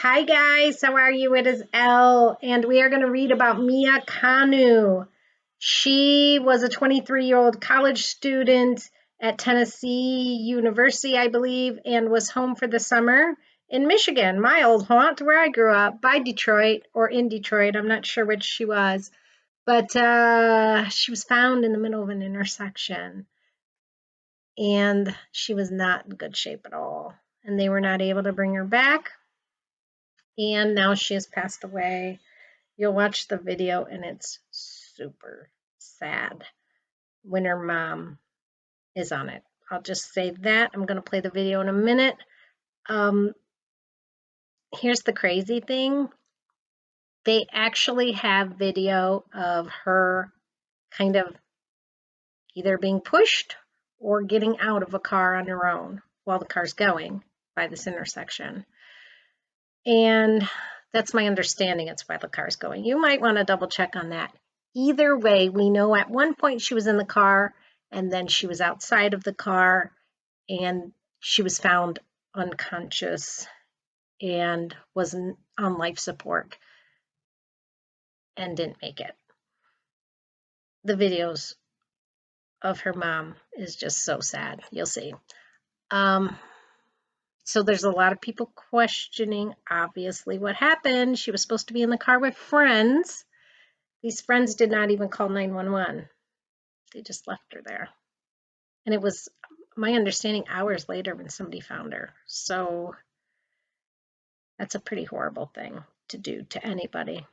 Hi guys, how are you? It is Elle, and we are going to read about Mia Kanu. She was a 23-year-old college student at Tennessee University, I believe, and was home for the summer in Michigan, my old haunt where I grew up, by Detroit or in Detroit. I'm not sure which she was, but she was found in the middle of an intersection, and she was not in good shape at all, and they were not able to bring her back. And now she has passed away. You'll watch the video and it's super sad when her mom is on it. I'll just say that. I'm going to play the video in a minute. Here's the crazy thing. They actually have video of her kind of either being pushed or getting out of a car on her own while the car's going by this intersection. And that's my understanding. It's why the car's going. You might want to double check on that. Either way, we know at one point she was in the car and then she was outside of the car and she was found unconscious and was on life support and didn't make it. The videos of her mom is just so sad. You'll see. So there's a lot of people questioning, obviously, what happened. She was supposed to be in the car with friends. These friends did not even call 911. They just left her there. And it was, my understanding, hours later when somebody found her. So that's a pretty horrible thing to do to anybody.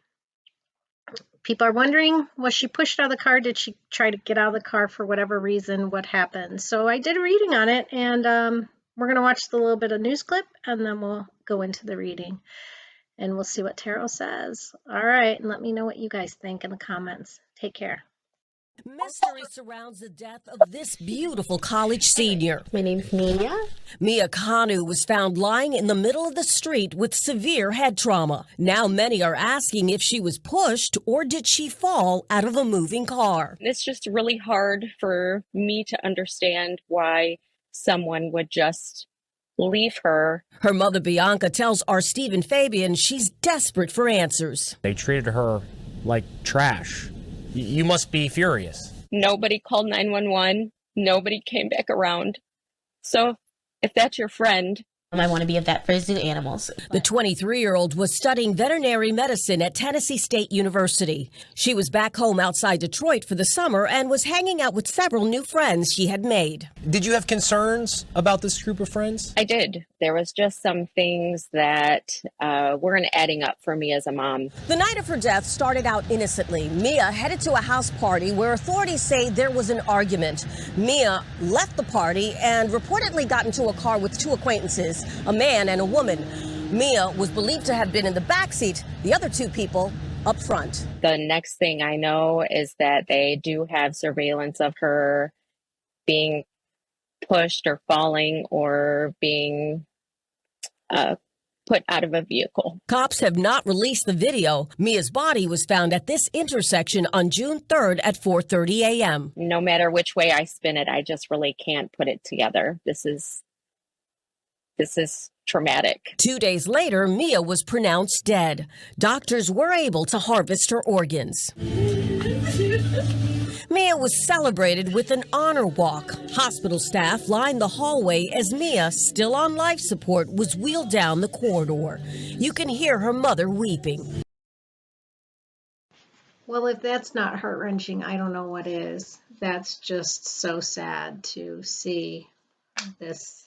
People are wondering, was she pushed out of the car? Did she try to get out of the car for whatever reason? What happened? So I did a reading on it, and we're going to watch the little bit of news clip, and then we'll go into the reading, and we'll see what tarot says. All right, and let me know what you guys think in the comments. Take care. Mystery surrounds the death of this beautiful college senior. My name's Mia. Mia Kanu was found lying in the middle of the street with severe head trauma. Now many are asking if she was pushed or did she fall out of a moving car. It's just really hard for me to understand why someone would just leave her. Her mother Bianca tells our Stephen Fabian she's desperate for answers. They treated her like trash. You must be furious. Nobody called 911. Nobody came back around. So if that's your friend, I want to be a vet for zoo animals. The 23-year-old was studying veterinary medicine at Tennessee State University. She was back home outside Detroit for the summer and was hanging out with several new friends she had made. Did you have concerns about this group of friends? I did. There was just some things that weren't adding up for me as a mom. The night of her death started out innocently. Mia headed to a house party where authorities say there was an argument. Mia left the party and reportedly got into a car with two acquaintances, a man and a woman. Mia was believed to have been in the backseat, the other two people up front. The next thing I know is that they do have surveillance of her being pushed or falling or being put out of a vehicle. Cops have not released the video. Mia's body was found at this intersection on June 3rd at 4:30 a.m. No matter which way I spin it, I just really can't put it together. This is traumatic. 2 days later, Mia was pronounced dead. Doctors were able to harvest her organs. Mia was celebrated with an honor walk. Hospital staff lined the hallway as Mia, still on life support, was wheeled down the corridor. You can hear her mother weeping. Well, if that's not heart-wrenching, I don't know what is. That's just so sad to see this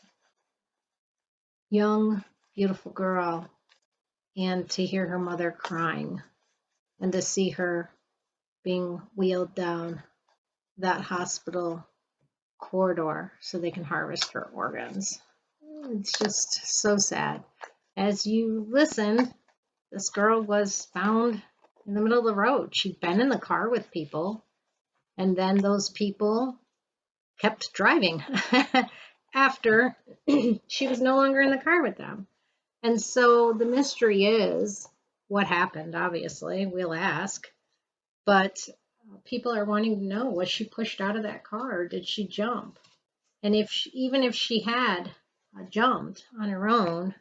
young, beautiful girl and to hear her mother crying and to see her being wheeled down that hospital corridor so they can harvest her organs. It's just so sad. As you listened, this girl was found in the middle of the road. She'd been in the car with people, and then those people kept driving after she was no longer in the car with them. And so the mystery is what happened, obviously, we'll ask. But people are wanting to know, was she pushed out of that car or did she jump? And even if she had jumped on her own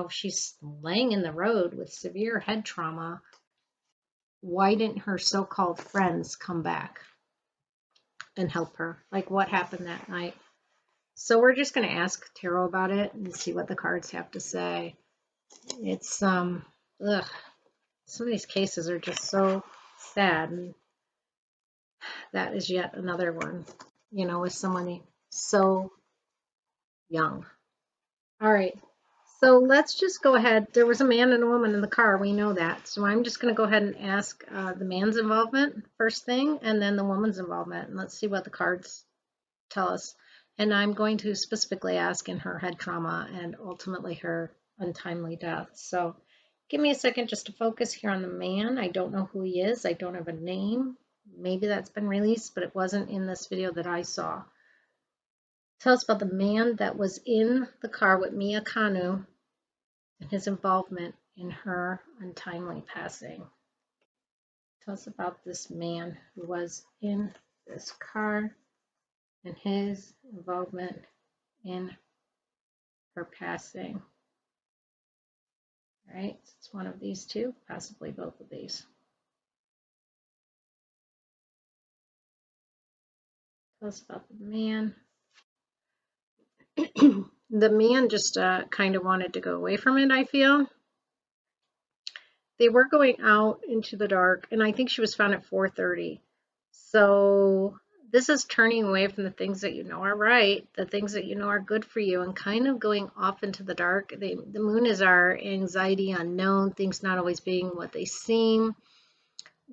she's laying in the road with severe head trauma. Why didn't her so-called friends come back and help her? Like, what happened that night? So we're just going to ask tarot about it and see what the cards have to say. It's ugh, some of these cases are just so sad, and that is yet another one, with someone so young. All right, so let's just go ahead. There was a man and a woman in the car, we know that, so I'm just going to go ahead and ask the man's involvement first thing, and then the woman's involvement, and let's see what the cards tell us. And I'm going to specifically ask in her head trauma and ultimately her untimely death. So give me a second just to focus here on the man. I don't know who he is. I don't have a name. Maybe that's been released, but it wasn't in this video that I saw. Tell us about the man that was in the car with Mia Kanu and his involvement in her untimely passing. Tell us about this man who was in this car and his involvement in her passing. All right, so it's one of these two, possibly both of these. Tell us about the man. The man just kind of wanted to go away from it, I feel. They were going out into the dark, and I think she was found at 4:30. So this is turning away from the things that you know are right, the things that you know are good for you, and kind of going off into the dark. The moon is our anxiety, unknown, things not always being what they seem.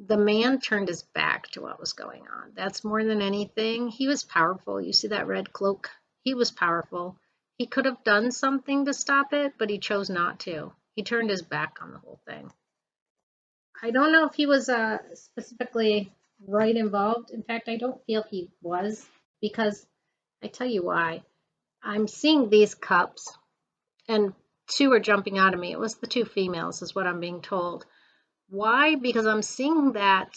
The man turned his back to what was going on. That's more than anything. He was powerful. You see that red cloak? He was powerful. He could have done something to stop it, but he chose not to. He turned his back on the whole thing. I don't know if he was specifically right involved. In fact, I don't feel he was, because I tell you why. I'm seeing these cups, and two are jumping out of me. It was the two females, is what I'm being told. Why? Because I'm seeing that,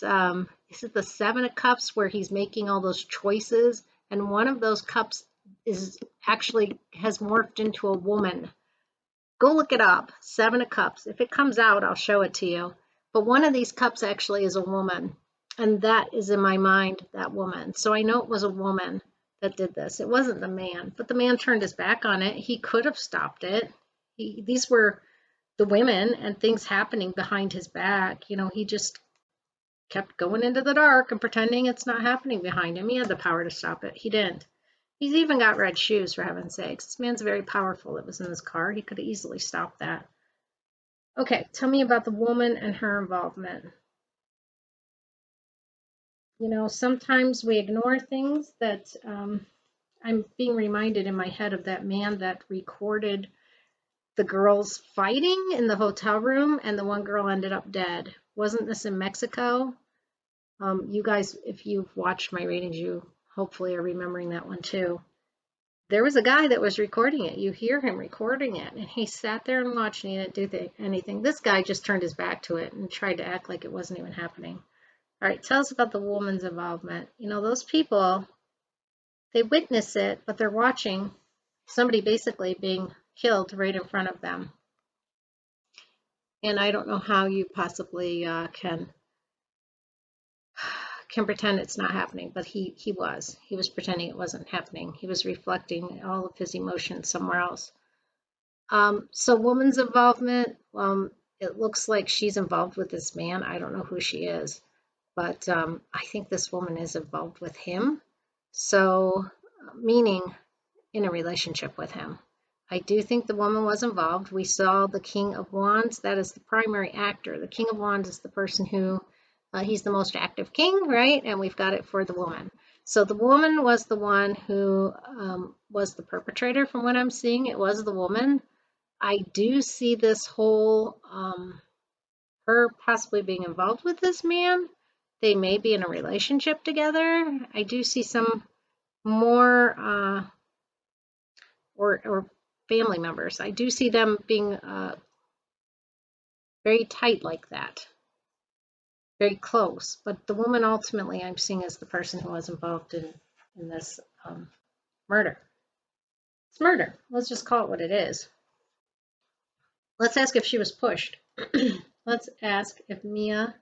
is it the Seven of Cups where he's making all those choices, and one of those cups is actually has morphed into a woman. Go look it up, Seven of Cups. If it comes out, I'll show it to you. But one of these cups actually is a woman, and that is in my mind, that woman. So I know it was a woman that did this. It wasn't the man, but the man turned his back on it. He could have stopped it. These were the women and things happening behind his back. He just kept going into the dark and pretending it's not happening behind him. He had the power to stop it. He didn't. He's even got red shoes, for heaven's sakes. This man's very powerful. It was in his car. He could have easily stopped that. Okay, tell me about the woman and her involvement. Sometimes we ignore things that I'm being reminded in my head of that man that recorded the girls fighting in the hotel room, and the one girl ended up dead. Wasn't this in Mexico? You guys, if you've watched my readings, you hopefully are remembering that one too. There was a guy that was recording it. You hear him recording it, and he sat there and watched, and he didn't do anything. This guy just turned his back to it and tried to act like it wasn't even happening. All right, tell us about the woman's involvement. Those people, they witness it, but they're watching somebody basically being killed right in front of them. And I don't know how you possibly can pretend it's not happening, but he was pretending it wasn't happening. He was reflecting all of his emotions somewhere else. So woman's involvement, it looks like she's involved with this man. I don't know who she is, but I think this woman is involved with him. So meaning in a relationship with him. I do think the woman was involved. We saw the King of Wands. That is the primary actor. The King of Wands is the person who, he's the most active king, right? And we've got it for the woman. So the woman was the one who was the perpetrator from what I'm seeing. It was the woman. I do see this whole, her possibly being involved with this man. They may be in a relationship together. I do see some more, or family members. I do see them being very tight like that, very close. But the woman ultimately I'm seeing as the person who was involved in this murder. It's murder. Let's just call it what it is. Let's ask if she was pushed. Let's ask if Mia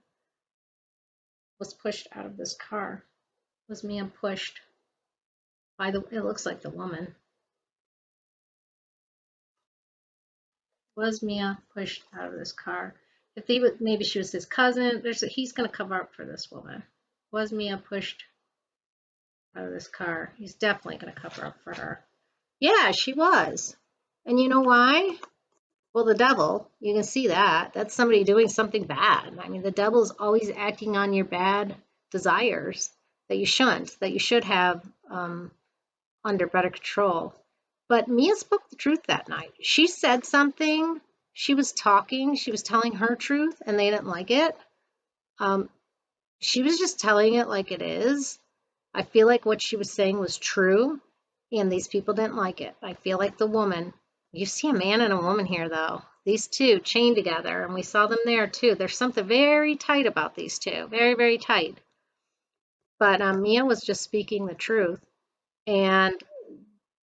was pushed out of this car. Was Mia pushed by it looks like the woman. Was Mia pushed out of this car? If he was, maybe she was his cousin. He's going to cover up for this woman. Was Mia pushed out of this car? He's definitely going to cover up for her. Yeah, she was. And you know why? Well, the devil, you can see that. That's somebody doing something bad. I mean, the devil's always acting on your bad desires that you shouldn't, that you should have under better control. But Mia spoke the truth that night. She said something. She was talking. She was telling her truth, and they didn't like it. She was just telling it like it is. I feel like what she was saying was true, and these people didn't like it. I feel like the woman, you see a man and a woman here, though. These two chained together, and we saw them there, too. There's something very tight about these two. Very, very tight. But Mia was just speaking the truth, and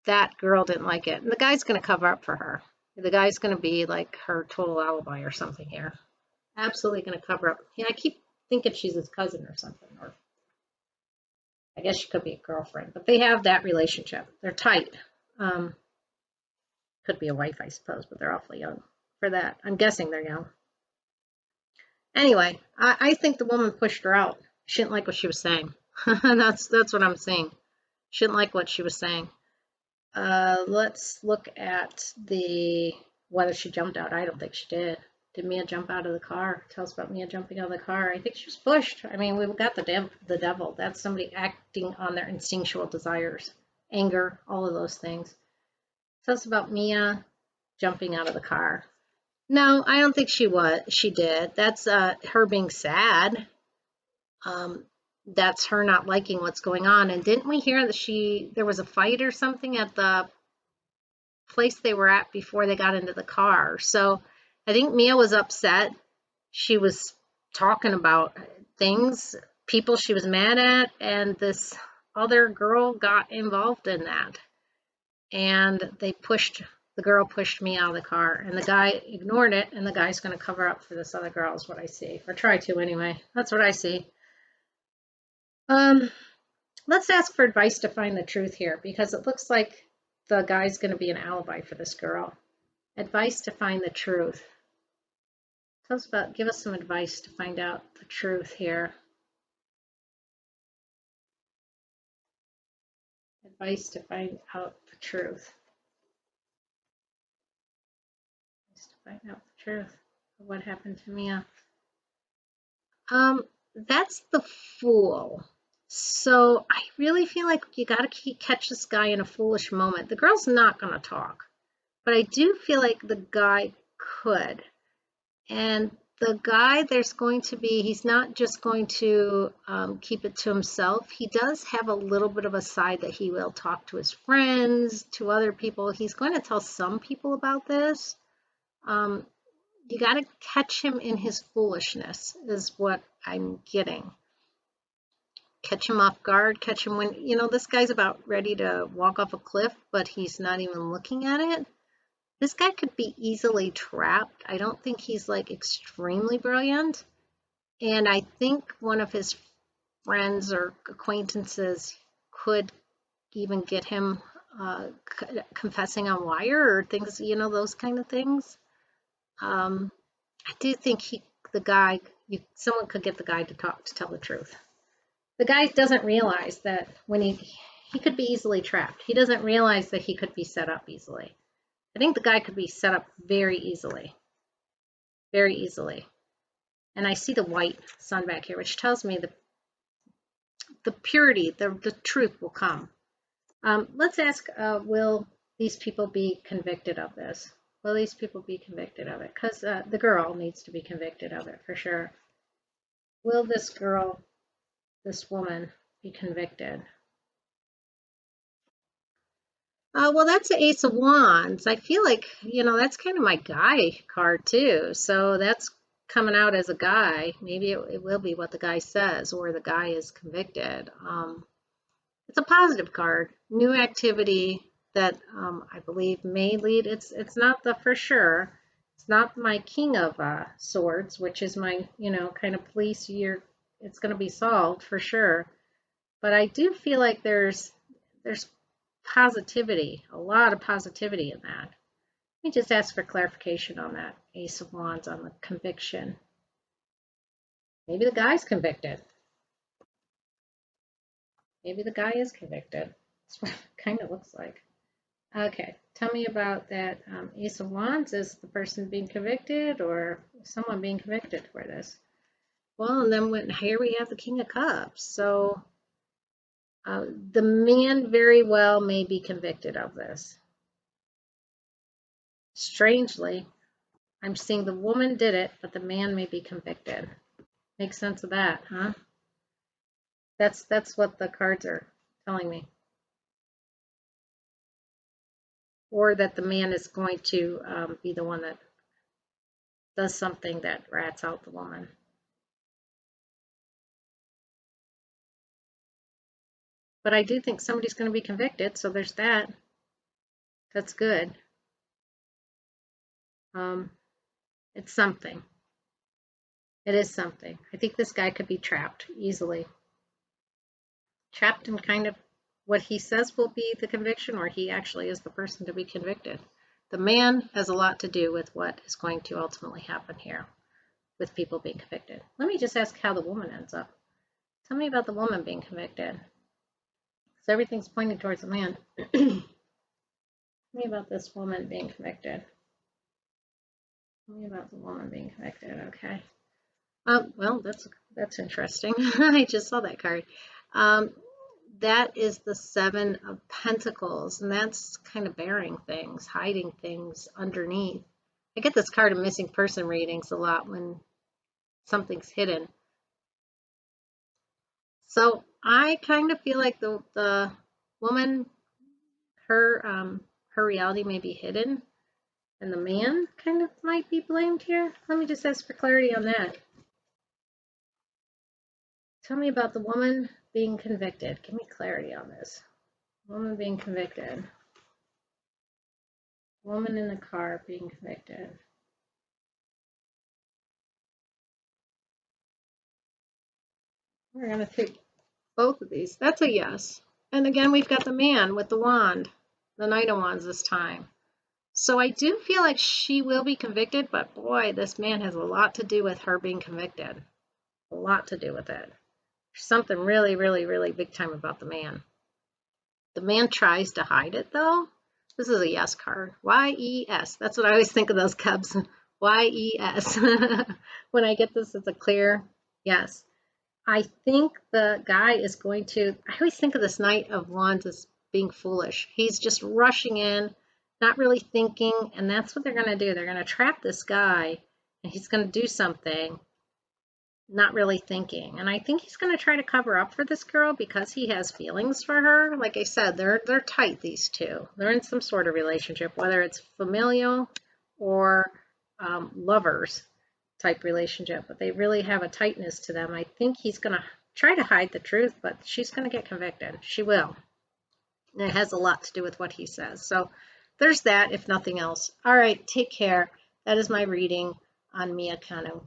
that girl didn't like it. And the guy's going to cover up for her. The guy's going to be like her total alibi or something here. Absolutely going to cover up. Yeah, I keep thinking she's his cousin or something, or I guess she could be a girlfriend, but they have that relationship. They're tight. Could be a wife, I suppose, but they're awfully young for that. I'm guessing they're young. Anyway, I think the woman pushed her out. She didn't like what she was saying. That's what I'm saying. She didn't like what she was saying. Let's look at whether she jumped out. I don't think she did. Did Mia jump out of the car? Tell us about Mia jumping out of the car. I think she was pushed. I mean, we've got the devil. That's somebody acting on their instinctual desires, anger, all of those things. Tell us about Mia jumping out of the car. No, I don't think she did. That's her being sad. That's her not liking what's going on. And didn't we hear that there was a fight or something at the place they were at before they got into the car? So I think Mia was upset. She was talking about things, people she was mad at, and this other girl got involved in that. And the girl pushed me out of the car, and the guy ignored it, and the guy's going to cover up for this other girl is what I see, or try to anyway. That's what I see. Let's ask for advice to find the truth here, because it looks like the guy's going to be an alibi for this girl. Advice to find the truth. Give us some advice to find out the truth here. Advice to find out the truth. Advice to find out the truth of what happened to Mia. That's the Fool. So I really feel like you got to catch this guy in a foolish moment. The girl's not going to talk, but I do feel like the guy could. And the guy, he's not just going to keep it to himself. He does have a little bit of a side that he will talk to his friends, to other people. He's going to tell some people about this. You got to catch him in his foolishness is what I'm getting. Catch him off guard, catch him when, this guy's about ready to walk off a cliff, but he's not even looking at it. This guy could be easily trapped. I don't think he's like extremely brilliant. And I think one of his friends or acquaintances could even get him confessing on wire or things, those kind of things. I do think someone could get the guy to tell the truth. The guy doesn't realize that when he could be easily trapped. He doesn't realize that he could be set up easily. I think the guy could be set up very easily. Very easily. And I see the white sun back here, which tells me the purity, the truth will come. Let's ask, will these people be convicted of this? Will these people be convicted of it? Because the girl needs to be convicted of it for sure. Will this woman be convicted? Well, that's the Ace of Wands. I feel like, that's kind of my guy card too. So that's coming out as a guy. Maybe it will be what the guy says, or the guy is convicted. It's a positive card. New activity that I believe may lead. It's not the for sure. It's It's not my King of Swords, which is my, kind of police year. It's going to be solved for sure. But I do feel like there's positivity, a lot of positivity in that. Let me just ask for clarification on that Ace of Wands on the conviction. Maybe the guy's convicted. Maybe the guy is convicted. That's what it kind of looks like. Okay, tell me about that Ace of Wands. Is the person being convicted or someone being convicted for this? Well, and then here we have the King of Cups. So the man very well may be convicted of this. Strangely, I'm seeing the woman did it, but the man may be convicted. Makes sense of that, huh? That's what the cards are telling me. Or that the man is going to be the one that does something that rats out the woman. But I do think somebody's going to be convicted, so there's that. That's good. It's something. It is something. I think this guy could be trapped easily. Trapped in kind of what he says will be the conviction, or he actually is the person to be convicted. The man has a lot to do with what is going to ultimately happen here with people being convicted. Let me just ask how the woman ends up. Tell me about the woman being convicted. So everything's pointing towards the man. Tell me about this woman being convicted. Tell me about the woman being convicted. Okay. Well, that's interesting. I just saw that card. That is the Seven of Pentacles, and that's kind of bearing things, hiding things underneath. I get this card in missing person readings a lot when something's hidden. So I kind of feel like the woman, her reality may be hidden, and the man kind of might be blamed here. Let me just ask for clarity on that. Tell me about the woman being convicted. Give me clarity on this. Woman being convicted. Woman in the car being convicted. We're going to take both of these. That's a yes. And again, we've got the man with the wand, the Knight of Wands this time. So I do feel like she will be convicted, but boy, this man has a lot to do with her being convicted. A lot to do with it. There's something really, really, really big time about the man. The man tries to hide it, though. This is a yes card. Y-E-S. That's what I always think of those Cubs. Y-E-S. When I get this, it's a clear yes. I think the guy is going to, I always think of this Knight of Wands as being foolish. He's just rushing in, not really thinking, and that's what they're going to do. They're going to trap this guy, and he's going to do something, not really thinking. And I think he's going to try to cover up for this girl because he has feelings for her. Like I said, they're tight, these two. They're in some sort of relationship, whether it's familial or lovers type relationship, but they really have a tightness to them. I think he's going to try to hide the truth, but she's going to get convicted. She will. And it has a lot to do with what he says. So there's that, if nothing else. All right, take care. That is my reading on Mia Kanu.